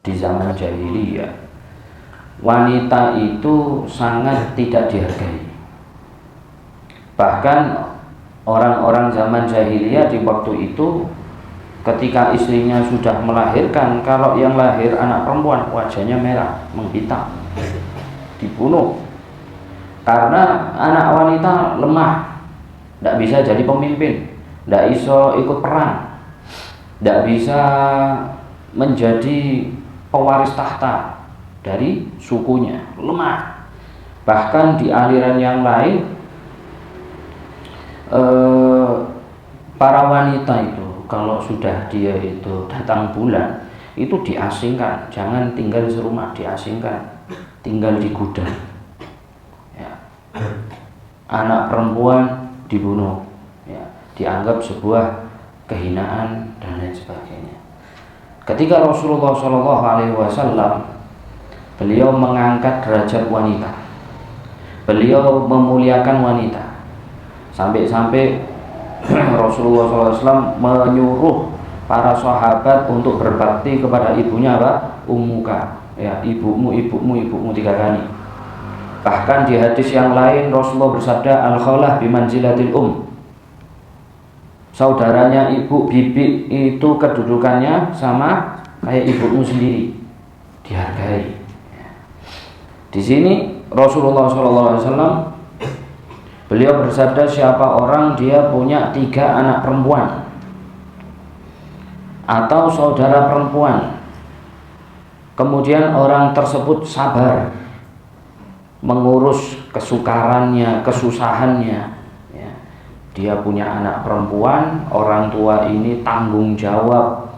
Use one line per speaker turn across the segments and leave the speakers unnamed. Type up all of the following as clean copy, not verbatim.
di zaman jahiliyah, wanita itu sangat tidak dihargai. Bahkan orang-orang zaman jahiliyah di waktu itu, ketika istrinya sudah melahirkan, kalau yang lahir anak perempuan wajahnya merah, menghitam, dibunuh. Karena anak wanita lemah, tidak bisa jadi pemimpin, tidak bisa ikut perang, tidak bisa menjadi pewaris tahta dari sukunya, lemah. Bahkan di aliran yang lain, para wanita itu kalau sudah dia itu datang bulan itu diasingkan, jangan tinggal serumah, diasingkan, tinggal di gudang. Ya. Anak perempuan dibunuh, ya, dianggap sebuah kehinaan dan lain sebagainya. Ketika Rasulullah SAW, beliau mengangkat derajat wanita, beliau memuliakan wanita, sampai-sampai Rasulullah SAW menyuruh para sahabat untuk berbakti kepada ibunya, apa? Ummuka, ya, ibumu 3 kali. Bahkan di hadis yang lain Rasulullah bersabda, al-khalah bimanzilatil saudaranya ibu, bibi itu kedudukannya sama kayak ibumu sendiri, dihargai. Di sini Rasulullah SAW beliau bersabda, siapa orang dia punya 3 anak perempuan atau saudara perempuan, kemudian orang tersebut sabar mengurus kesukarannya, kesusahannya, ya. Dia punya anak perempuan, orang tua ini tanggung jawab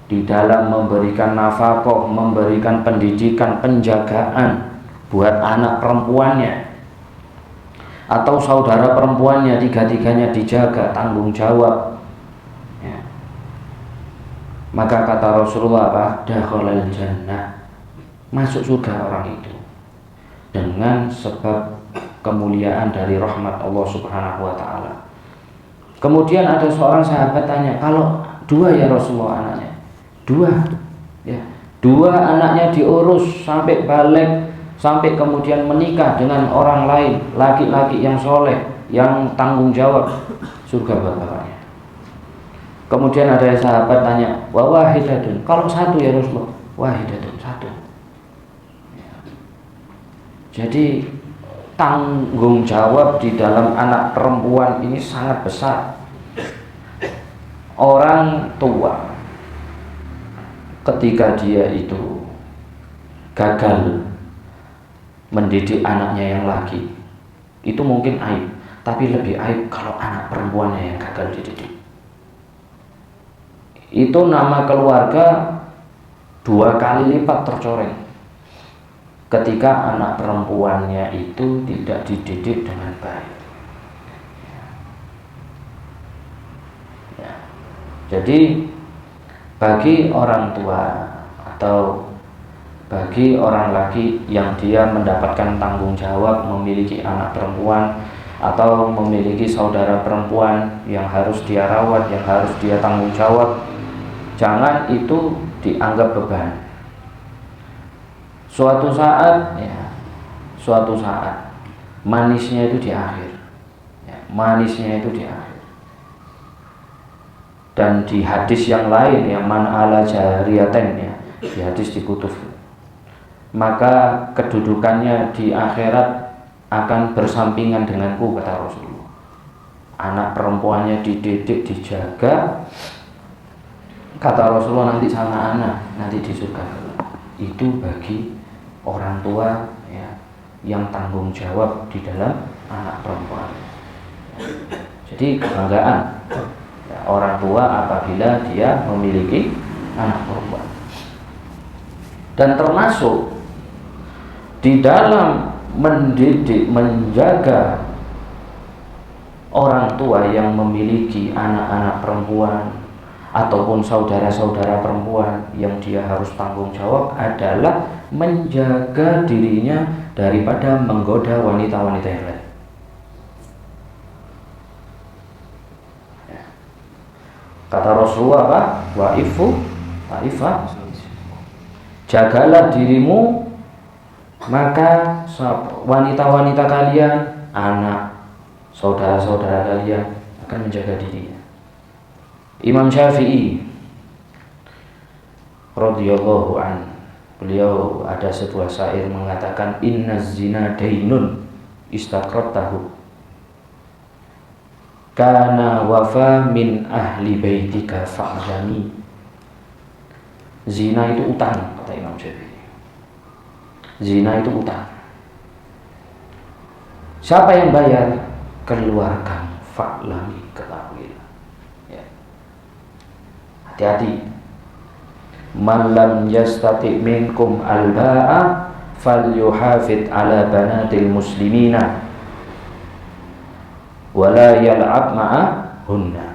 di dalam memberikan nafkah, memberikan pendidikan, penjagaan buat anak perempuannya atau saudara perempuannya, 3-tiganya dijaga, tanggung jawab, ya. Maka kata Rasulullah, apa? Dakhalal jannah, masuk surga orang itu dengan sebab kemuliaan dari rahmat Allah Subhanahu wa ta'ala. Kemudian ada seorang sahabat tanya, kalau 2 ya Rasulullah anaknya? 2, ya. 2 anaknya diurus sampai balik, sampai kemudian menikah dengan orang lain, laki-laki yang soleh, yang tanggung jawab, surga buat bapaknya. Kemudian ada sahabat tanya, wa wahidatun, kalau 1 ya Rasulullah? Wahidatun, 1. Jadi tanggung jawab di dalam anak perempuan ini sangat besar. Orang tua ketika dia itu gagal mendidik anaknya yang laki, itu mungkin aib, tapi lebih aib kalau anak perempuannya yang gagal dididik. Itu nama keluarga 2 kali lipat tercoreng ketika anak perempuannya itu tidak dididik dengan baik. Ya. Jadi bagi orang tua atau bagi orang laki yang dia mendapatkan tanggung jawab memiliki anak perempuan atau memiliki saudara perempuan yang harus dia rawat, yang harus dia tanggung jawab, jangan itu dianggap beban. Suatu saat, ya, suatu saat manisnya itu di akhir, ya, manisnya itu di akhir. Dan di hadis yang lain, yang man ala jariyaten, ya, di hadis di kutub, maka kedudukannya di akhirat akan bersampingan denganku, kata Rasulullah. Anak perempuannya dididik, dijaga, kata Rasulullah, nanti sama anak, nanti di surga. Itu bagi orang tua, ya, yang tanggung jawab di dalam anak perempuan. Jadi kebanggaan, ya, orang tua apabila dia memiliki anak perempuan. Dan termasuk di dalam mendidik, menjaga orang tua yang memiliki anak-anak perempuan ataupun saudara-saudara perempuan yang dia harus tanggung jawab adalah menjaga dirinya daripada menggoda wanita-wanita yang lain. Ya. Kata Rasulullah, apa? Wa'ifu ta'ifah. Jagalah dirimu, maka wanita-wanita kalian, anak, saudara-saudara kalian akan menjaga dirinya. Imam Syafi'i radhiyallahu an, beliau ada sebuah syair mengatakan, inna zina dainun istaqrattahu kana wafa min ahli baitika fa'jami. Zina itu utang, kata Imam Syafi'i. Zina itu utang. Siapa yang bayar? Keluarkan, fa'lami, ketahuilah. Ya. Hati-hati. Man lam yastati minkum al-ba'a falyuhafid ala banatil muslimina wala yal'ab ma'ahunna.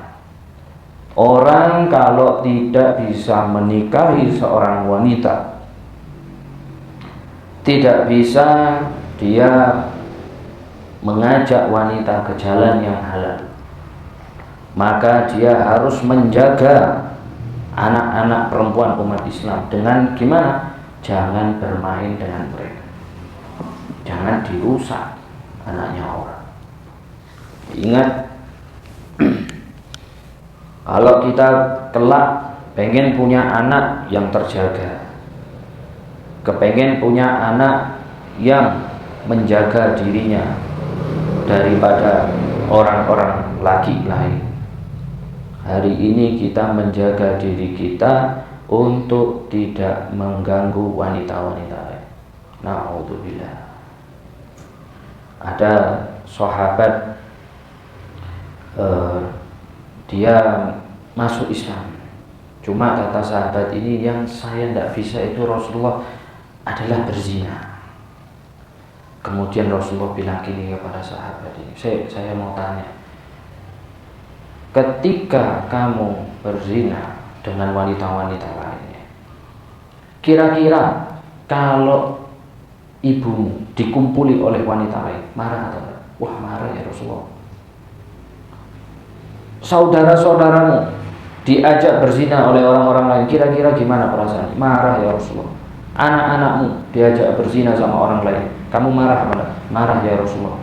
Orang kalau tidak bisa menikahi seorang wanita, tidak bisa dia mengajak wanita ke jalan yang halal, maka dia harus menjaga anak-anak perempuan umat Islam. Dengan gimana? Jangan bermain dengan mereka, jangan dirusak anaknya orang. Ingat, kalau kita kelak pengen punya anak yang terjaga, kepengen punya anak yang menjaga dirinya daripada orang-orang laki lain, hari ini kita menjaga diri kita untuk tidak mengganggu wanita-wanita lain. Na'udzubillah. Ada sahabat, dia masuk Islam, cuma kata sahabat ini, yang saya tidak bisa itu Rasulullah adalah berzina. Kemudian Rasulullah bilang gini kepada sahabat ini, saya mau tanya, ketika kamu berzina dengan wanita-wanita lainnya, kira-kira kalau ibumu dikumpuli oleh wanita lain, marah atau tidak? Wah, marah ya Rasulullah. Saudara-saudaramu diajak berzina oleh orang-orang lain, kira-kira gimana perasaan? Marah ya Rasulullah. Anak-anakmu diajak berzina sama orang lain, kamu marah apa enggak? Marah ya Rasulullah.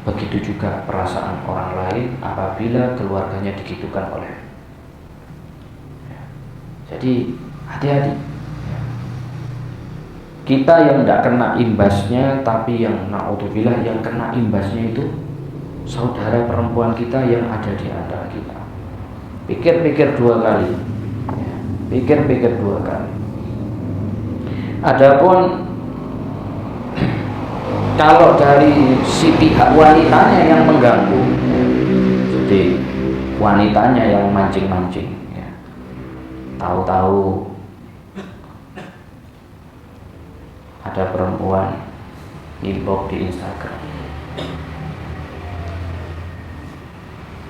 Begitu juga perasaan orang lain apabila keluarganya digitukan oleh. Jadi hati-hati. Kita yang tidak kena imbasnya, tapi yang na'udzubillah yang kena imbasnya itu saudara perempuan kita yang ada di antara kita. Pikir-pikir dua kali. Pikir-pikir dua kali. Adapun kalau dari si pihak wanitanya yang mengganggu, jadi wanitanya yang mancing-mancing, ya. Tahu-tahu ada perempuan inbox di Instagram,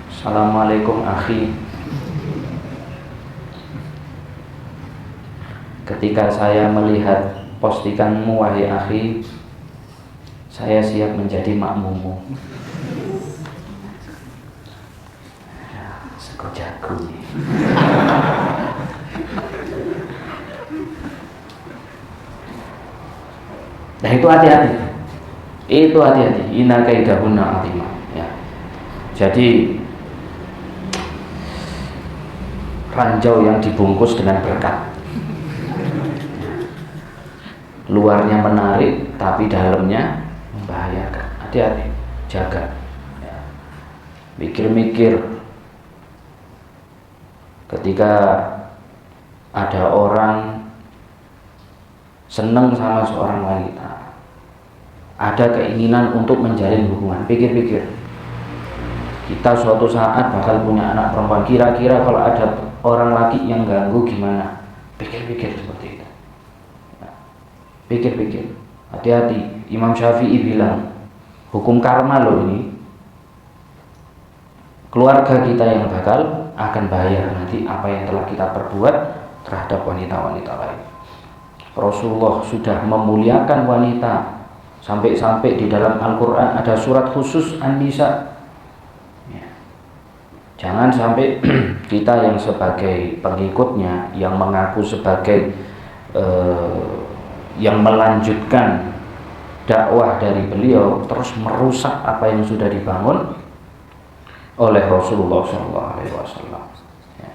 Assalamualaikum akhi, ketika saya melihat postinganmu wahai akhi, saya siap menjadi makmummu. Sekut jago. Nah itu hati-hati. Itu hati-hati. Inna kaidahunna atimah. Ya. Jadi ranjau yang dibungkus dengan berkat, luarnya menarik tapi dalamnya membahayakan. Hati-hati, jaga. Ya. Mikir-mikir ketika ada orang senang sama seorang wanita, ada keinginan untuk menjalin hubungan, pikir-pikir, kita suatu saat bakal punya anak perempuan, kira-kira kalau ada orang laki yang ganggu gimana? Pikir-pikir seperti itu. Pikir-pikir, hati-hati. Imam Syafi'i bilang, hukum karma loh ini. Keluarga kita yang bakal akan bayar nanti apa yang telah kita perbuat terhadap wanita-wanita lain. Rasulullah sudah memuliakan wanita, sampai-sampai di dalam Al-Quran ada surat khusus An-Nisa. Jangan sampai kita yang sebagai pengikutnya, yang mengaku sebagai yang melanjutkan dakwah dari beliau terus merusak apa yang sudah dibangun oleh Rasulullah SAW. Ya.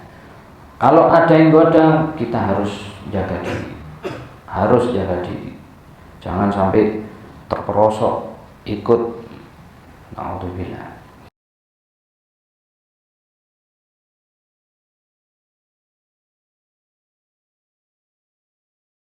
Kalau ada yang goda, kita harus jaga diri, jangan sampai terperosok ikut. Alhamdulillah.